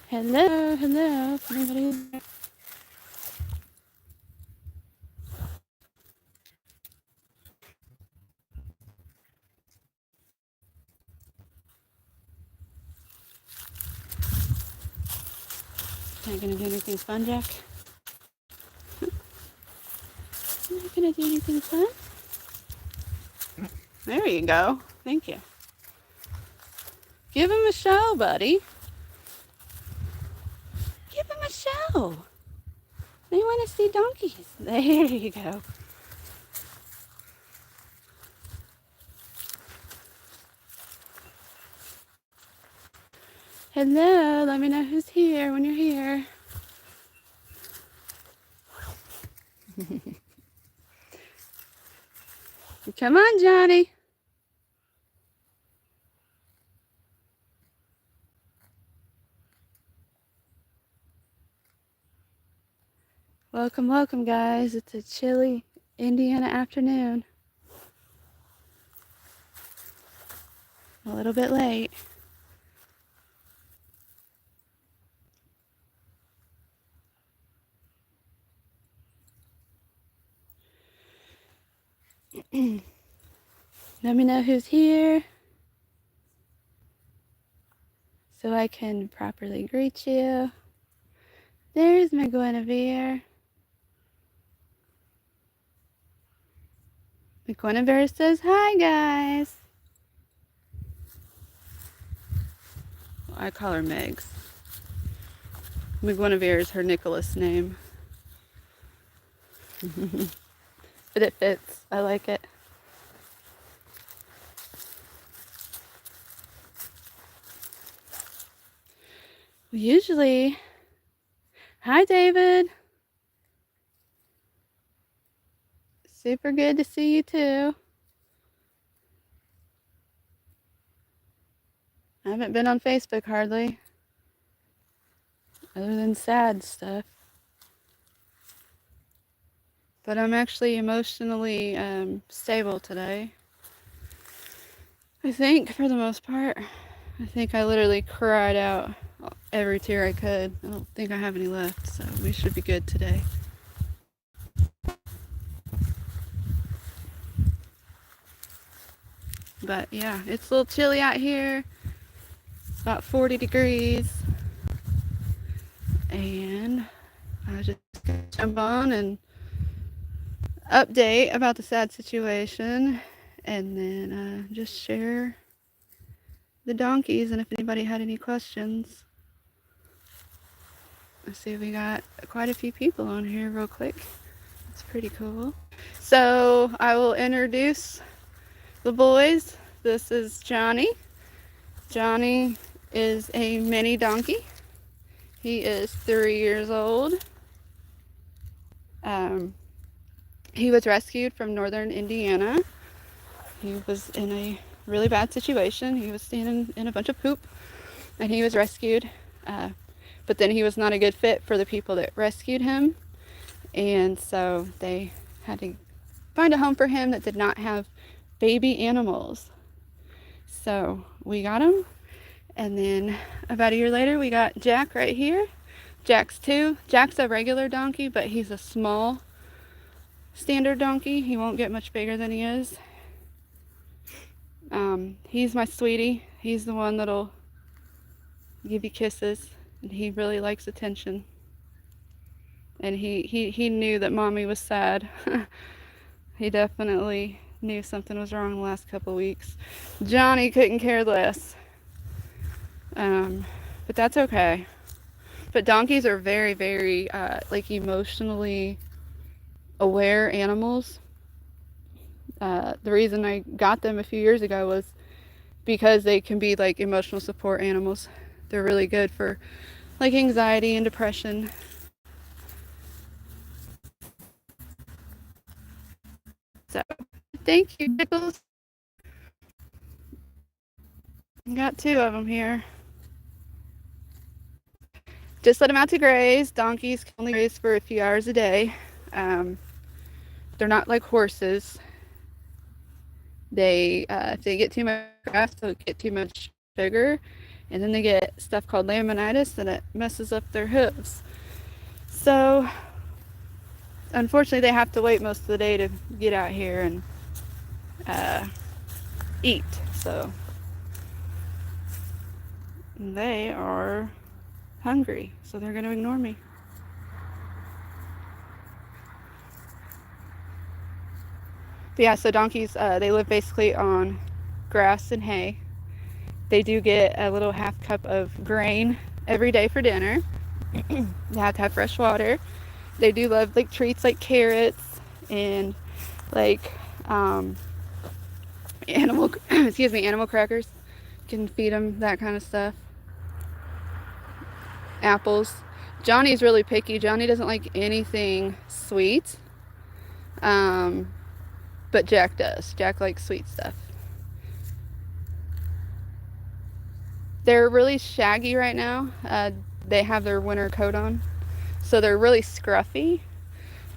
Hello, hello. Anybody there? Not gonna do anything fun, Jack? Not gonna do anything fun? There you go. Thank you. Give him a show, buddy. Give him a show. They want to see donkeys. There you go. Hello, let me know who's here when you're here. Come on, Johnny. Welcome, welcome, guys. It's a chilly Indiana afternoon. A little bit late. Let me know who's here so I can properly greet you. There's my Guinevere. The Guinevere says hi, guys. Well, I call her Megs. McGuinevere is her Nicholas name. But it fits. I like it. Usually, hi David. Super good to see you too. I haven't been on Facebook hardly, other than sad stuff. But I'm actually emotionally stable today. I think, for the most part. I think I literally cried out every tear I could. I don't think I have any left, so we should be good today. But yeah, it's a little chilly out here. It's about 40 degrees. And I just gonna jump on and update about the sad situation, and then just share the donkeys, and if anybody had any questions. Let's see, we got quite a few people on here real quick. That's pretty cool. So I will introduce the boys. This is Johnny. Johnny is a mini donkey. He is 3 years old. He was rescued from northern Indiana. He was in a really bad situation. He was standing in a bunch of poop, and he was rescued. But then he was not a good fit for the people that rescued him, and so they had to find a home for him that did not have baby animals. So we got him, and then about a year later we got Jack right here. Jack's 2. Jack's a regular donkey, but he's a small standard donkey. He won't get much bigger than he is. He's my sweetie. He's the one that'll give you kisses, and he really likes attention. And he knew that mommy was sad. He definitely knew something was wrong the last couple weeks. Johnny couldn't care less. But that's okay. But donkeys are very, very like emotionally aware animals. The reason I got them a few years ago was because they can be like emotional support animals. They're really good for like anxiety and depression. So thank you, Nichols. Got 2 of them here. Just let them out to graze. Donkeys can only graze for a few hours a day. They're not like horses. They if they get too much grass, they'll get too much sugar, and then they get stuff called laminitis, and it messes up their hooves. So unfortunately, they have to wait most of the day to get out here and eat. So they are hungry, so they're going to ignore me. But yeah, so donkeys, they live basically on grass and hay. They do get a little half cup of grain every day for dinner. They have to have fresh water. They do love like treats like carrots and like animal animal crackers. Can feed them that kind of stuff. Apples. Johnny's really picky. Johnny doesn't like anything sweet. But Jack does. Jack likes sweet stuff. They're really shaggy right now. They have their winter coat on, so they're really scruffy.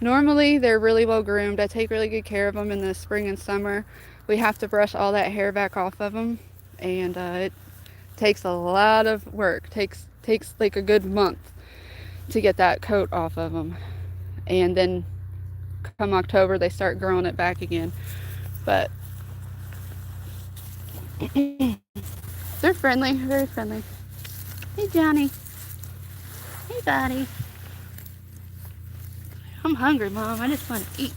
Normally, they're really well groomed. I take really good care of them in the spring and summer. We have to brush all that hair back off of them, and it takes a lot of work. Takes like a good month to get that coat off of them, and then come October they start growing it back again. But they're friendly, very friendly. Hey Johnny. Hey buddy. I'm hungry, Mom. I just want to eat.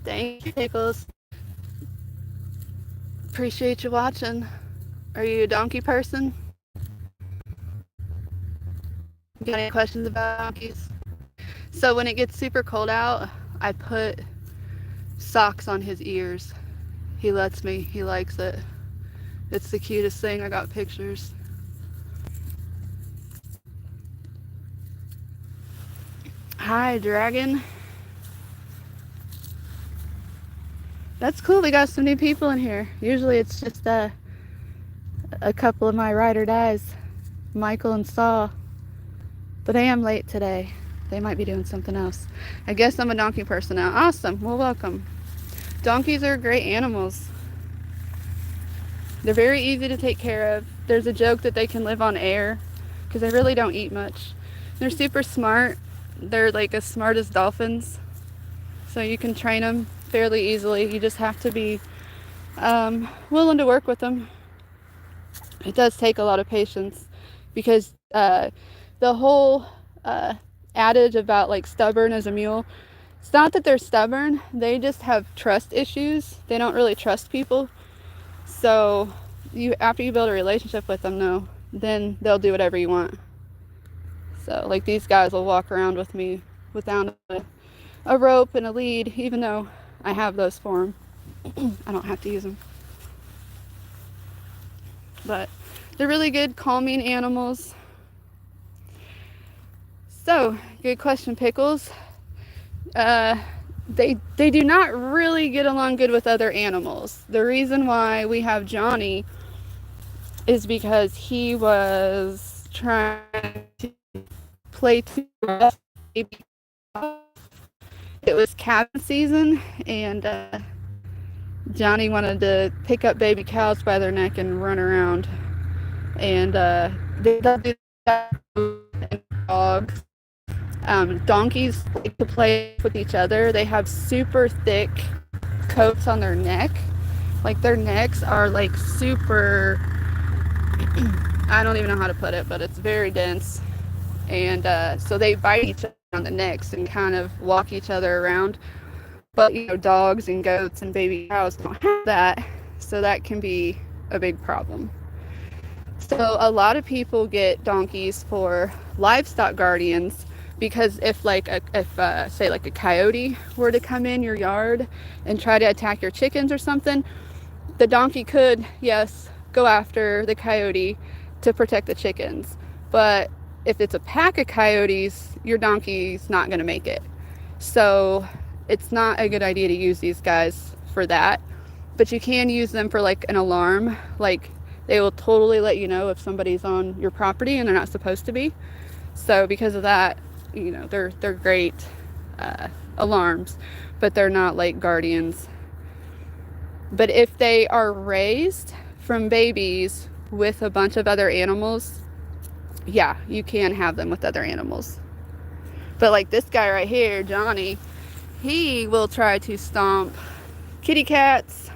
Thank you, Pickles. Appreciate you watching. Are you a donkey person? Got any questions about donkeys? So when it gets super cold out, I put socks on his ears. He lets me. He likes it. It's the cutest thing. I got pictures. Hi, Dragon. That's cool. We got some new people in here. Usually it's just a couple of my ride or dies, Michael and Saul. But I am late today. They might be doing something else. I guess I'm a donkey person now. Awesome. Well, welcome. Donkeys are great animals. They're very easy to take care of. There's a joke that they can live on air because they really don't eat much. They're super smart. They're like as smart as dolphins. So you can train them fairly easily. You just have to be willing to work with them. It does take a lot of patience because the whole adage about like stubborn as a mule, it's not that they're stubborn, they just have trust issues. They don't really trust people. So after you build a relationship with them though, then they'll do whatever you want. So like these guys will walk around with me without a rope and a lead, even though I have those for them. I don't have to use them. But they're really good calming animals. So, good question, Pickles. They do not really get along good with other animals. The reason why we have Johnny is because he was trying to play too rough. It was calving season, and Johnny wanted to pick up baby cows by their neck and run around. And they don't do that with dogs. Donkeys like to play with each other. They have super thick coats on their neck. Like their necks are like super, I don't even know how to put it, but it's very dense. And so they bite each other on the necks and kind of walk each other around. But you know, dogs and goats and baby cows don't have that, so that can be a big problem. So a lot of people get donkeys for livestock guardians because if say like a coyote were to come in your yard and try to attack your chickens or something, the donkey could, yes, go after the coyote to protect the chickens. But if it's a pack of coyotes, your donkey's not going to make it. So it's not a good idea to use these guys for that. But you can use them for like an alarm. Like they will totally let you know if somebody's on your property and they're not supposed to be. So because of that, you know, they're great alarms, but they're not like guardians. But if they are raised from babies with a bunch of other animals, yeah, you can have them with other animals. But like this guy right here, Johnny, he will try to stomp kitty cats.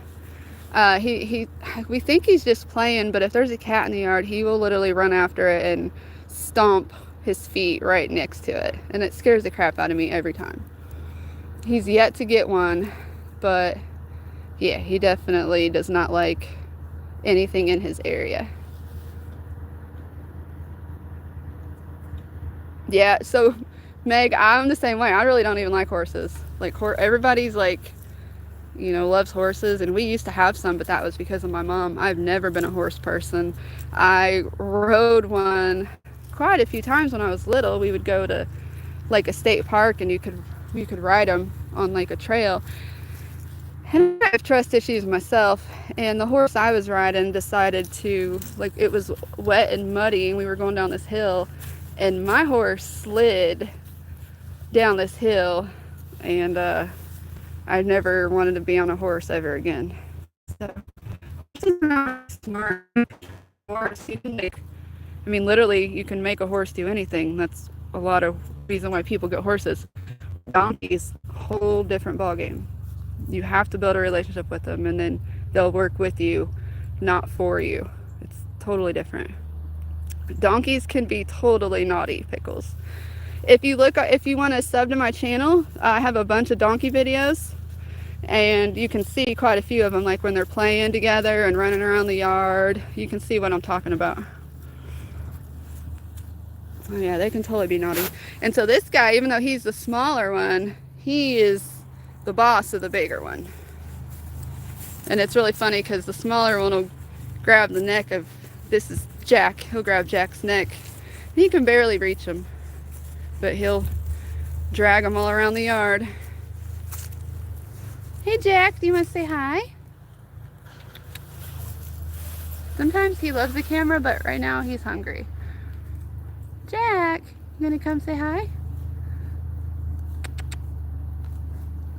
We think he's just playing, but if there's a cat in the yard, he will literally run after it and stomp his feet right next to it. And it scares the crap out of me every time. He's yet to get one, but yeah, he definitely does not like anything in his area. Yeah, so Meg, I'm the same way. I really don't even like horses. Like everybody's like, you know, loves horses, and we used to have some, but that was because of my mom. I've never been a horse person. I rode one quite a few times when I was little. We would go to like a state park, and you could ride them on like a trail. And I have trust issues myself, and the horse I was riding decided to, like, it was wet and muddy, and we were going down this hill, and my horse slid down this hill, and I never wanted to be on a horse ever again. So it's not smart horse. You can make, I mean, literally, you can make a horse do anything. That's a lot of reason why people get horses. Donkeys, whole different ballgame. You have to build a relationship with them, and then they'll work with you, not for you. It's totally different. Donkeys can be totally naughty, Pickles. If you want to sub to my channel, I have a bunch of donkey videos, and you can see quite a few of them, like when they're playing together and running around the yard. You can see what I'm talking about. Oh yeah, they can totally be naughty. And so this guy, even though he's the smaller one, he is the boss of the bigger one. And it's really funny because the smaller one will grab the neck of, this is Jack, he'll grab Jack's neck. He can barely reach him, but he'll drag him all around the yard. Hey Jack, do you want to say hi? Sometimes he loves the camera, but right now he's hungry. Jack, you gonna come say hi?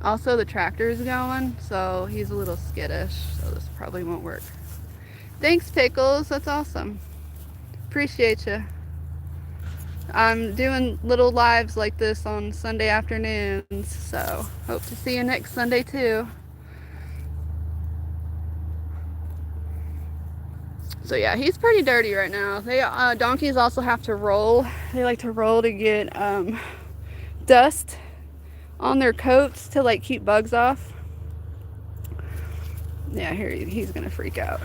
Also, the tractor is going, so he's a little skittish, so this probably won't work. Thanks, Pickles. That's awesome. Appreciate you. I'm doing little lives like this on Sunday afternoons, so hope to see you next Sunday too. So yeah, he's pretty dirty right now. Donkeys also have to roll. They like to roll to get dust on their coats to like keep bugs off. Yeah, here he's gonna freak out.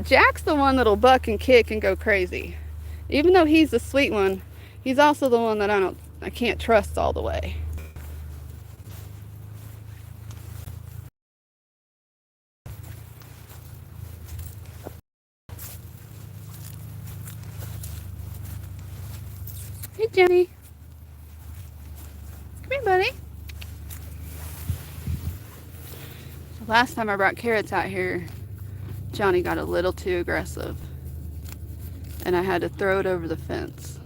Jack's the one that'll buck and kick and go crazy. Even though he's the sweet one, he's also the one that I can't trust all the way. Hey Jenny. Come here, buddy. Last time I brought Carrots out here, Johnny got a little too aggressive, and I had to throw it over the fence.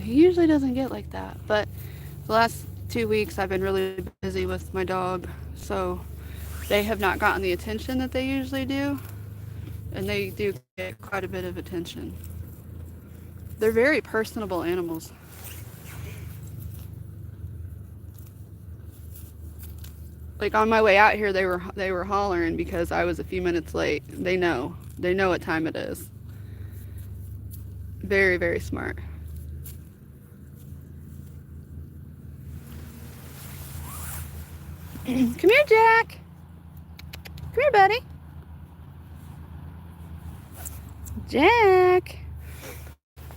He usually doesn't get like that, but the last 2 weeks I've been really busy with my dog, so they have not gotten the attention that they usually do, and they do get quite a bit of attention. They're very personable animals. Like on my way out here, they were hollering because I was a few minutes late. They know what time it is. Very, very smart. Come here, Jack. Come here, buddy. Jack.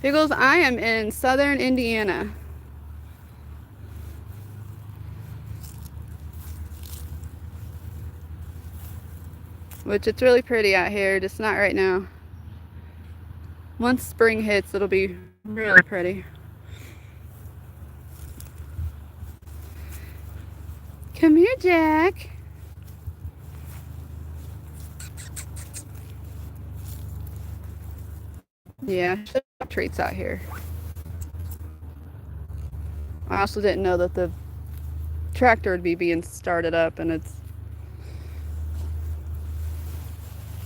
Pickles, I am in southern Indiana. Which it's really pretty out here, just not right now. Once spring hits, it'll be really pretty. Come here, Jack. Yeah, treats out here. I also didn't know that the tractor would be being started up, and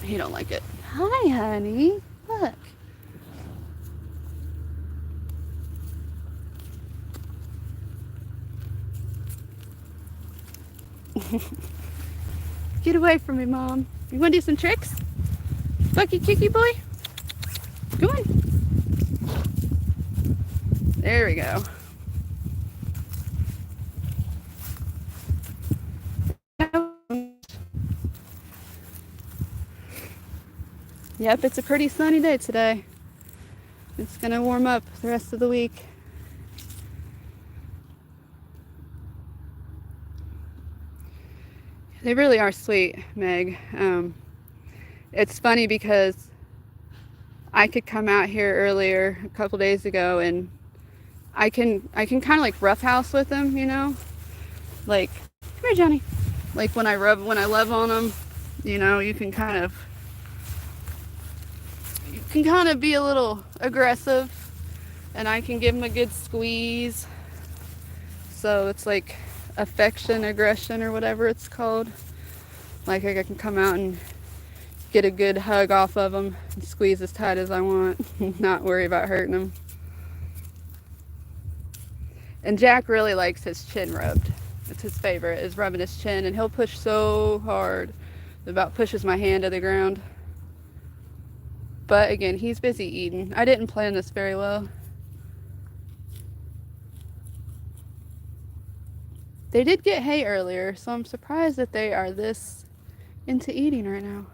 he don't like it. Hi, honey. Look. Get away from me, Mom. You want to do some tricks? Bucky Kicky boy? Come on. There we go. Yep, it's a pretty sunny day today. It's gonna warm up the rest of the week. They really are sweet, Meg. It's funny because I could come out here earlier a couple days ago, and I can kind of like roughhouse with them, you know, like, come here, Johnny. Like when I love on them, you know, you can kind of be a little aggressive, and I can give them a good squeeze. So it's like affection, aggression, or whatever it's called. Like I can come out and get a good hug off of them and squeeze as tight as I want, not worry about hurting them. And Jack really likes his chin rubbed. It's his favorite, is rubbing his chin, and he'll push so hard, it about pushes my hand to the ground. But again, he's busy eating. I didn't plan this very well. They did get hay earlier, so I'm surprised that they are this into eating right now.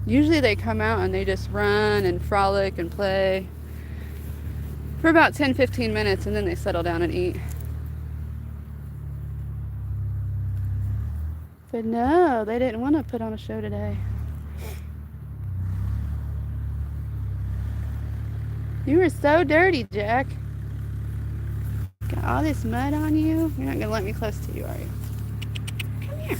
Usually they come out and they just run and frolic and play for about 10-15 minutes, and then they settle down and eat. But no, they didn't want to put on a show today. You were so dirty, Jack. Got all this mud on you. You're not going to let me close to you, are you? Come here.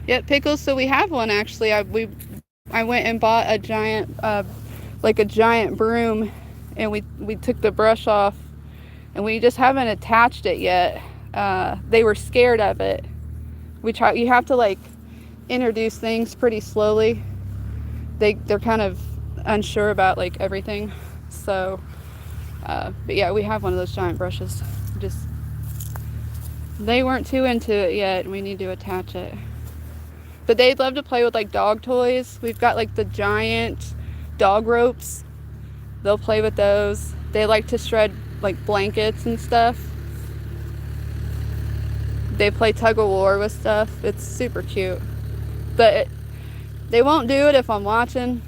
Yep, pickles. So we have one actually. I went and bought a giant, like a giant broom, and we took the brush off, and we just haven't attached it yet. They were scared of it. You have to like introduce things pretty slowly. They're kind of unsure about like everything. So, but yeah, we have one of those giant brushes. They weren't too into it yet, and we need to attach it. But they'd love to play with like dog toys. We've got like the giant dog ropes. They'll play with those. They like to shred like blankets and stuff. They play tug of war with stuff. It's super cute. But they won't do it if I'm watching.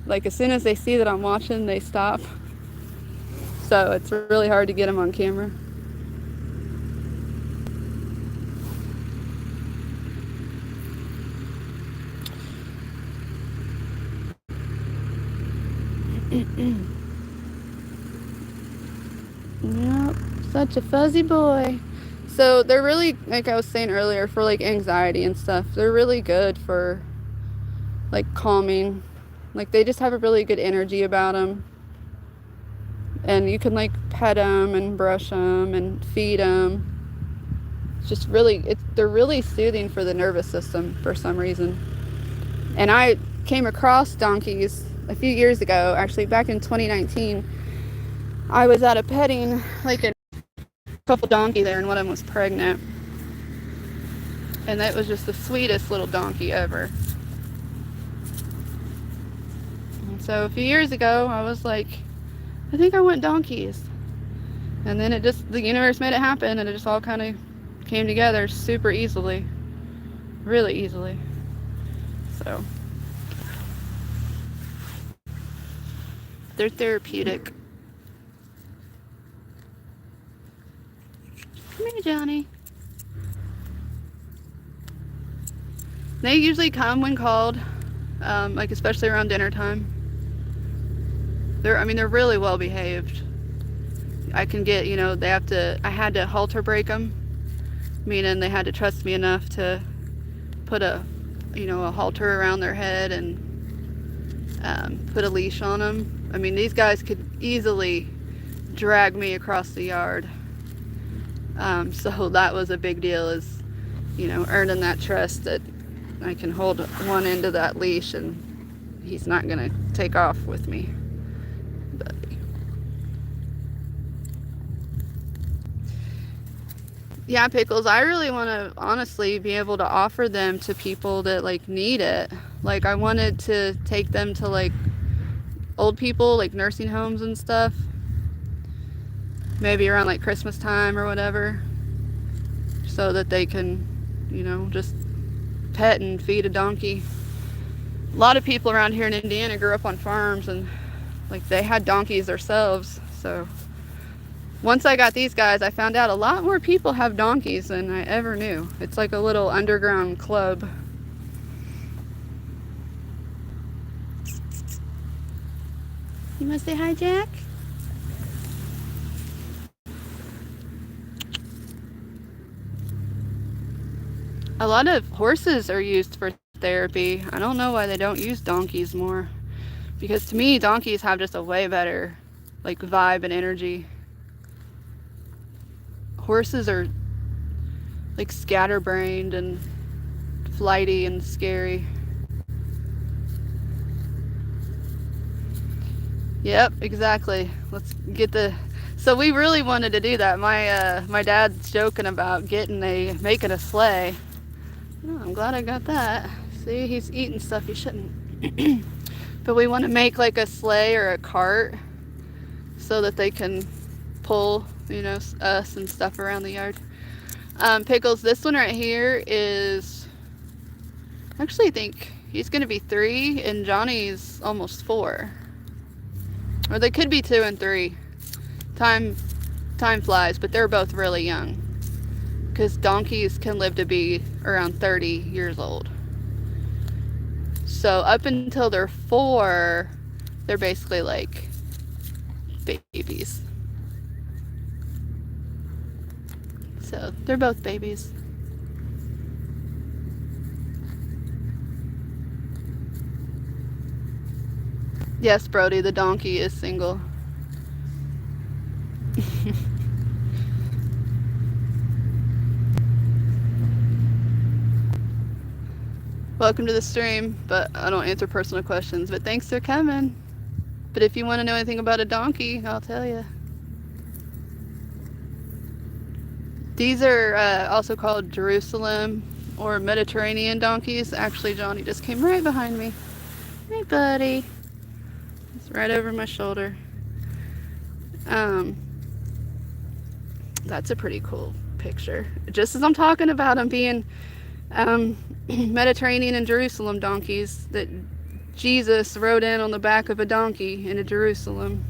Like as soon as they see that I'm watching, they stop. So it's really hard to get them on camera. Yep, such a fuzzy boy. So they're really, like I was saying earlier, for like anxiety and stuff, they're really good for like calming. Like they just have a really good energy about them. And you can like pet them and brush them and feed them. It's just really, they're really soothing for the nervous system for some reason. And I came across donkeys a few years ago, actually back in 2019. I was at a petting, like a couple donkey there, and one of them was pregnant. And that was just the sweetest little donkey ever. And so a few years ago, I was like, I think I want donkeys. And then the universe made it happen, and it just all kind of came together super easily. Really easily. So they're therapeutic. Come here, Johnny. They usually come when called, like especially around dinner time. They're really well behaved. I can get, I had to halter break them, meaning they had to trust me enough to put a a halter around their head and put a leash on them. I mean, these guys could easily drag me across the yard. So that was a big deal, is, earning that trust that I can hold one end of that leash and he's not gonna take off with me. But yeah, Pickles, I really want to honestly be able to offer them to people that like need it. Like, I wanted to take them to like old people, like nursing homes and stuff, maybe around like Christmas time or whatever, so that they can, just pet and feed a donkey. A lot of people around here in Indiana grew up on farms and like they had donkeys themselves. So once I got these guys, I found out a lot more people have donkeys than I ever knew. It's like a little underground club. You must say hi, Jack. A lot of horses are used for therapy. I don't know why they don't use donkeys more. Because to me, donkeys have just a way better like vibe and energy. Horses are like scatterbrained and flighty and scary. Yep, exactly. Let's get the. So we really wanted to do that. My dad's joking about making a sleigh. Oh, I'm glad I got that. See, he's eating stuff he shouldn't. But we want to make like a sleigh or a cart so that they can pull, us and stuff around the yard. Pickles, this one right here is, actually I think he's going to be 3 and Johnny's almost 4. Or they could be 2 and 3. Time flies, but they're both really young. Because donkeys can live to be around 30 years old. So up until they're 4, they're basically like babies. So they're both babies. Yes, Brody, the donkey is single. Welcome to the stream, but I don't answer personal questions, but thanks for coming. But if you want to know anything about a donkey, I'll tell you. These are also called Jerusalem or Mediterranean donkeys. Actually, Johnny just came right behind me. Hey, buddy. It's right over my shoulder. That's a pretty cool picture. Just as I'm talking about them being Mediterranean and Jerusalem donkeys that Jesus rode in on the back of a donkey into Jerusalem.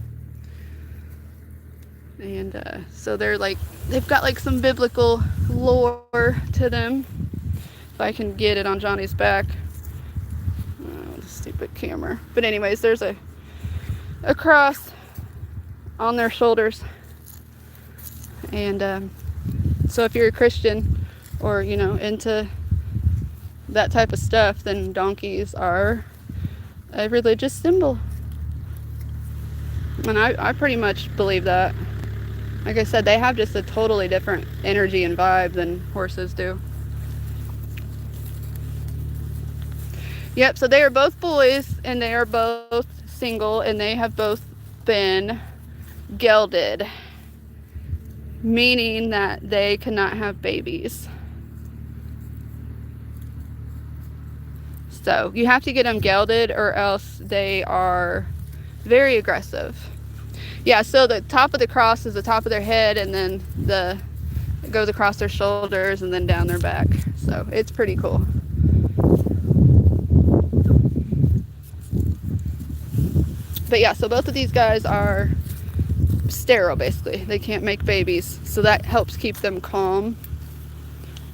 And so they've got like some biblical lore to them. If I can get it on Johnny's back. Oh, stupid camera. But anyways, there's a cross on their shoulders. And so if you're a Christian or, into that type of stuff, then donkeys are a religious symbol. And I pretty much believe that. Like I said, they have just a totally different energy and vibe than horses do. Yep, so they are both boys and they are both single and they have both been gelded, meaning that they cannot have babies. So you have to get them gelded or else they are very aggressive. Yeah, so the top of the cross is the top of their head and then it goes across their shoulders and then down their back. So it's pretty cool. But yeah, so both of these guys are sterile basically. They can't make babies. So that helps keep them calm.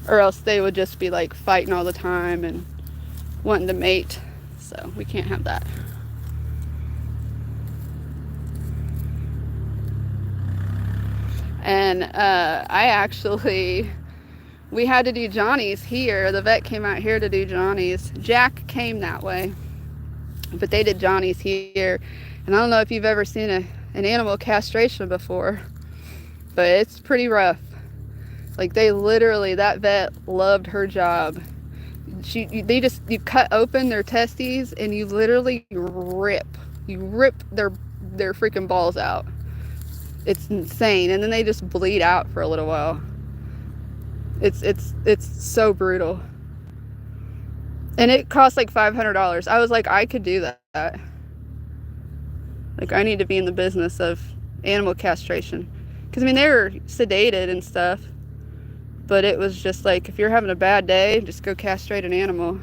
Or else they would just be like fighting all the time and wanting to mate. So we can't have that. And I actually we had to do Johnny's here. The vet came out here to do Johnny's. Jack came that way, but they did Johnny's here. And I don't know if you've ever seen an animal castration before, but it's pretty rough. Like, they literally, that vet loved her job. You cut open their testes and you literally rip their freaking balls out. It's insane. And then they just bleed out for a little while. It's so brutal. And it costs like $500. I was like, I could do that. Like, I need to be in the business of animal castration. Because, I mean, they were sedated and stuff. But it was just like, if you're having a bad day, just go castrate an animal.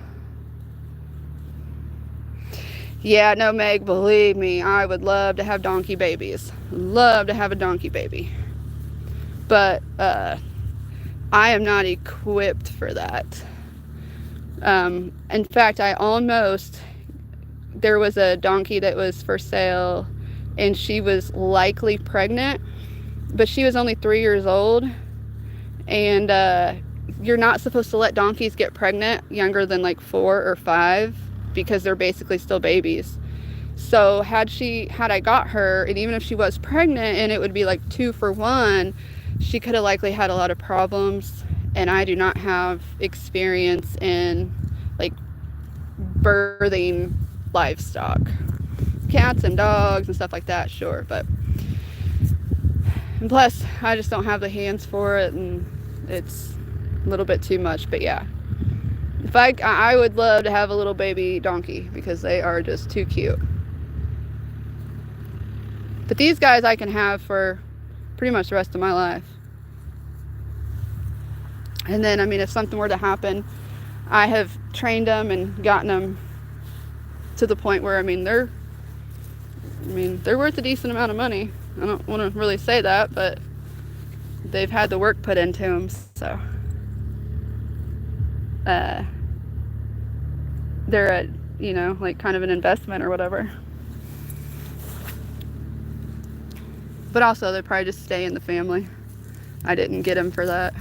Yeah, no, Meg, believe me, I would love to have donkey babies. Love to have a donkey baby. But I am not equipped for that. In fact, there was a donkey that was for sale, and she was likely pregnant, but she was only 3 years old. And you're not supposed to let donkeys get pregnant younger than like 4 or 5 because they're basically still babies. So had I got her, and even if she was pregnant and it would be like 2 for 1, she could have likely had a lot of problems. And I do not have experience in like birthing livestock, cats and dogs and stuff like that, sure, but and plus I just don't have the hands for it, and it's a little bit too much. But yeah, if I would love to have a little baby donkey because they are just too cute. But these guys I can have for pretty much the rest of my life. And then, I mean, if something were to happen, I have trained them and gotten them to the point where, they're worth a decent amount of money. I don't want to really say that, but they've had the work put into them, so they're like kind of an investment or whatever. But also, they probably just stay in the family. I didn't get them for that.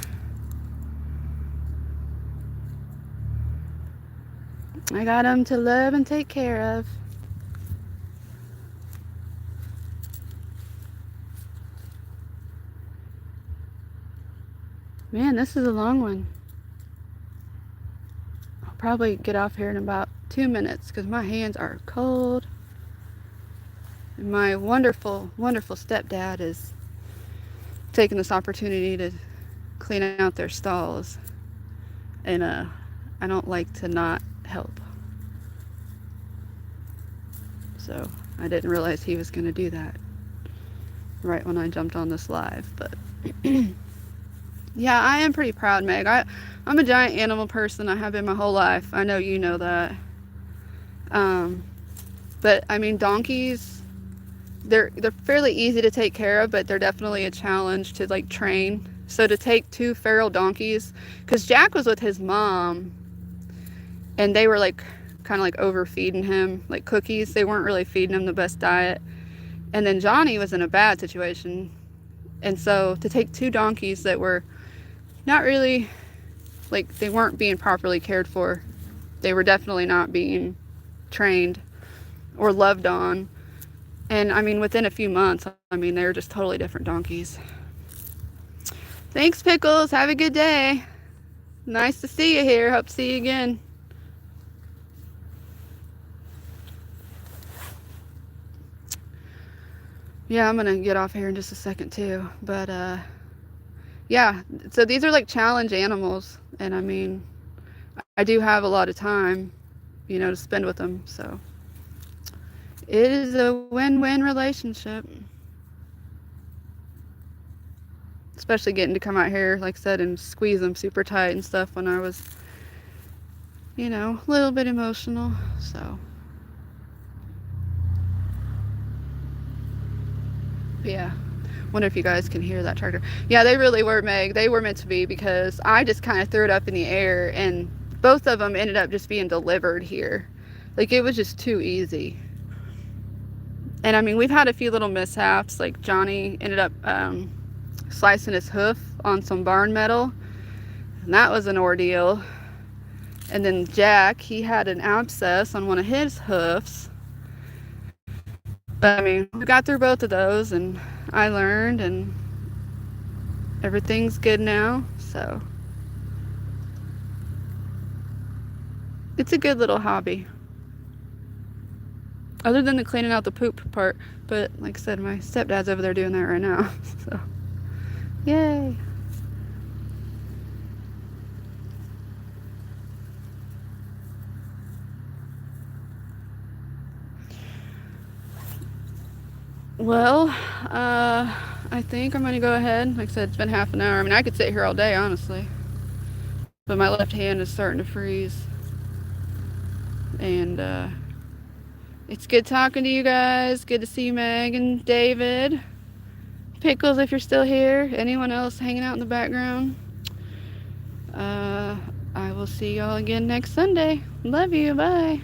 I got them to love and take care of. Man, this is a long one. I'll probably get off here in about 2 minutes because my hands are cold. And my wonderful, wonderful stepdad is taking this opportunity to clean out their stalls. And I don't like to not help. So I didn't realize he was going to do that right when I jumped on this live. But yeah, I am pretty proud, Meg. I'm a giant animal person. I have been my whole life. I know you know that. But I mean, donkeys, they're fairly easy to take care of, but they're definitely a challenge to like train. So to take 2 feral donkeys, because Jack was with his mom, and they were like kind of like overfeeding him like cookies. They weren't really feeding him the best diet. And then Johnny was in a bad situation. And so to take 2 donkeys that were not really, like, they weren't being properly cared for. They were definitely not being trained or loved on. And I mean, within a few months, they were just totally different donkeys. Thanks, Pickles. Have a good day. Nice to see you here. Hope to see you again. Yeah, I'm gonna get off here in just a second too. But yeah, so these are like challenge animals, and I do have a lot of time, to spend with them. So it is a win-win relationship. Especially getting to come out here, like I said, and squeeze them super tight and stuff when I was, a little bit emotional. So yeah, wonder if you guys can hear that tractor. Yeah, they really were, Meg. They were meant to be, because I just kind of threw it up in the air, and both of them ended up just being delivered here. Like, it was just too easy. And we've had a few little mishaps. Like, Johnny ended up slicing his hoof on some barn metal, And that was an ordeal. And then Jack, he had an abscess on one of his hoofs. But I mean, we got through both of those, and I learned, and everything's good now. So it's a good little hobby. Other than the cleaning out the poop part. But like I said, my stepdad's over there doing that right now. So, yay. Well, I think I'm gonna go ahead. Like I said, it's been half an hour. I mean, I could sit here all day, honestly. But my left hand is starting to freeze. And it's good talking to you guys. Good to see you, Meg and David. Pickles, if you're still here. Anyone else hanging out in the background? I will see y'all again next Sunday. Love you. Bye.